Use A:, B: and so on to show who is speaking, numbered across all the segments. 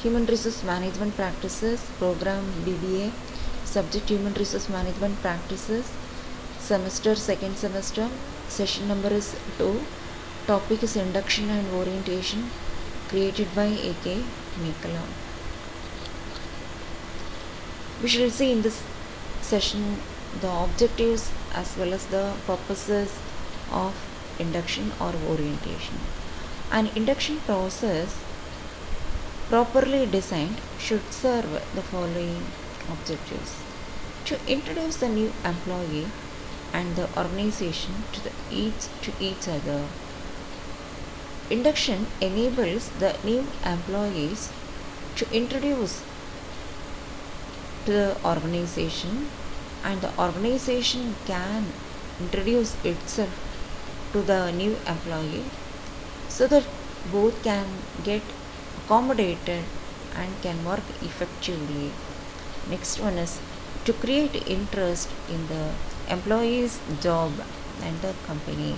A: Human Resource Management Practices, Program BBA, Subject Human Resource Management Practices, Semester, second semester, session number is 2, topic is Induction and Orientation, created by A.K. Mekala. We shall see in this session the objectives as well as the purposes of induction or orientation. An induction process properly designed should serve the following objectives: to introduce the new employee and the organization to each other. Induction enables the new employees to introduce to the organization, and the organization can introduce itself to the new employee so that both can get accommodated and can work effectively. Next one is to create interest in the employee's job and the company.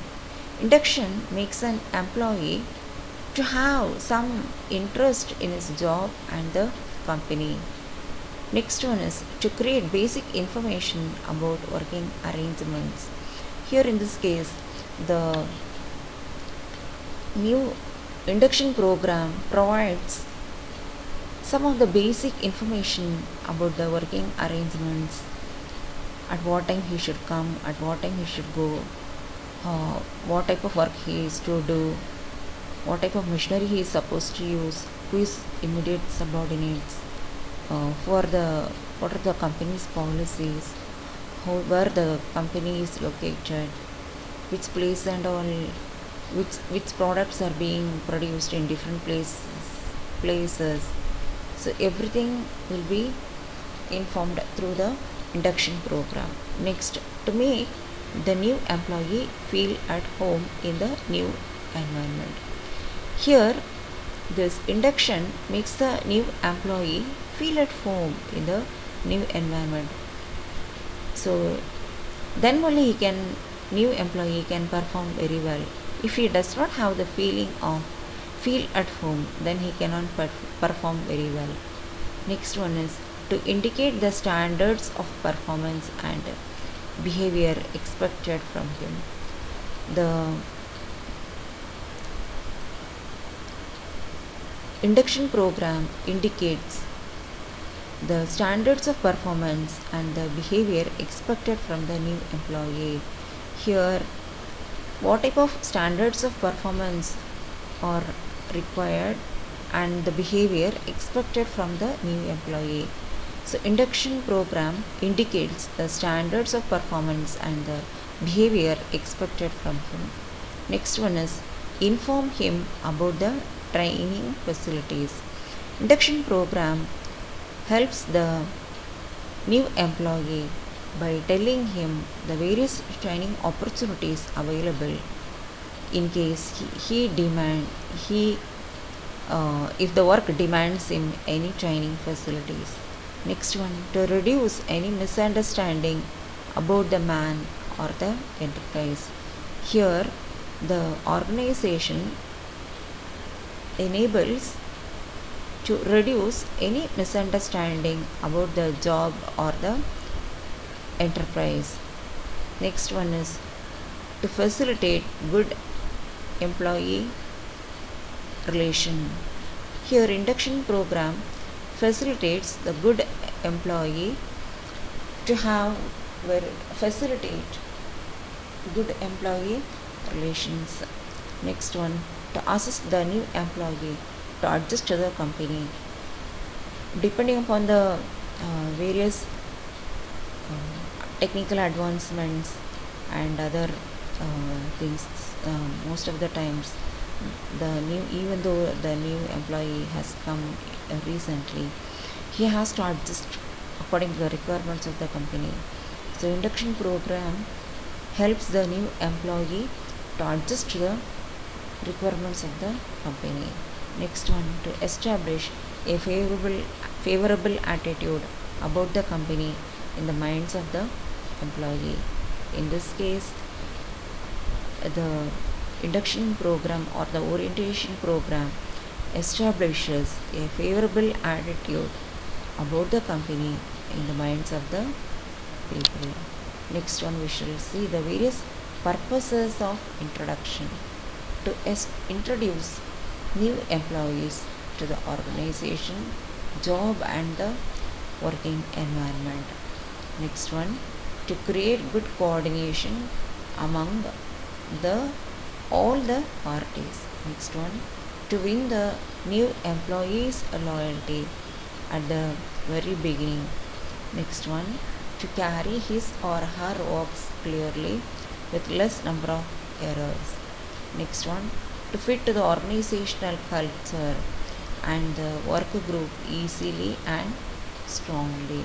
A: Induction makes an employee to have some interest in his job and the company. Next one is to create basic information about working arrangements. Here in this case, the new induction program provides some of the basic information about the working arrangements, at what time he should come, at what time he should go, what type of work he is to do, what type of machinery he is supposed to use, who is immediate subordinates, what are the company's policies, where the company is located, which place and all, which products are being produced in different places. So everything will be informed through the induction program. Next, to make the new employee feel at home in the new environment. Here, this induction makes the new employee feel at home in the new environment. So then only new employee can perform very well. If he does not have the feeling of feel at home, then he cannot perform very well. Next one is to indicate the standards of performance and behavior expected from him. The induction program indicates the standards of performance and the behavior expected from the new employee. Here, what type of standards of performance are required and the behavior expected from the new employee. So induction program indicates the standards of performance and the behavior expected from him. Next one is inform him about the training facilities. Induction program helps the new employee by telling him the various training opportunities available in case if the work demands him any training facilities. Next one, to reduce any misunderstanding about the man or the enterprise. Here, the organization enables to reduce any misunderstanding about the job or the enterprise. Next one is to facilitate good employee relation. Here, induction program facilitates the good employee to facilitate good employee relations. Next one, to assist the new employee to adjust to the company. Depending upon the various technical advancements and other things, most of the times even though the new employee has come recently, he has to adjust according to the requirements of the company. So induction program helps the new employee to adjust to the requirements of the company. Next one, to establish a favorable attitude about the company in the minds of the employee. In this case, the induction program or the orientation program establishes a favorable attitude about the company in the minds of the people. Next one, we shall see the various purposes of introduction. To introduce new employees to the organization, job and the working environment. Next one, to create good coordination among the all the parties. Next one, to win the new employees loyalty at the very beginning. Next one, to carry his or her works clearly with less number of errors. Next one, to fit to the organizational culture and the work group easily and strongly.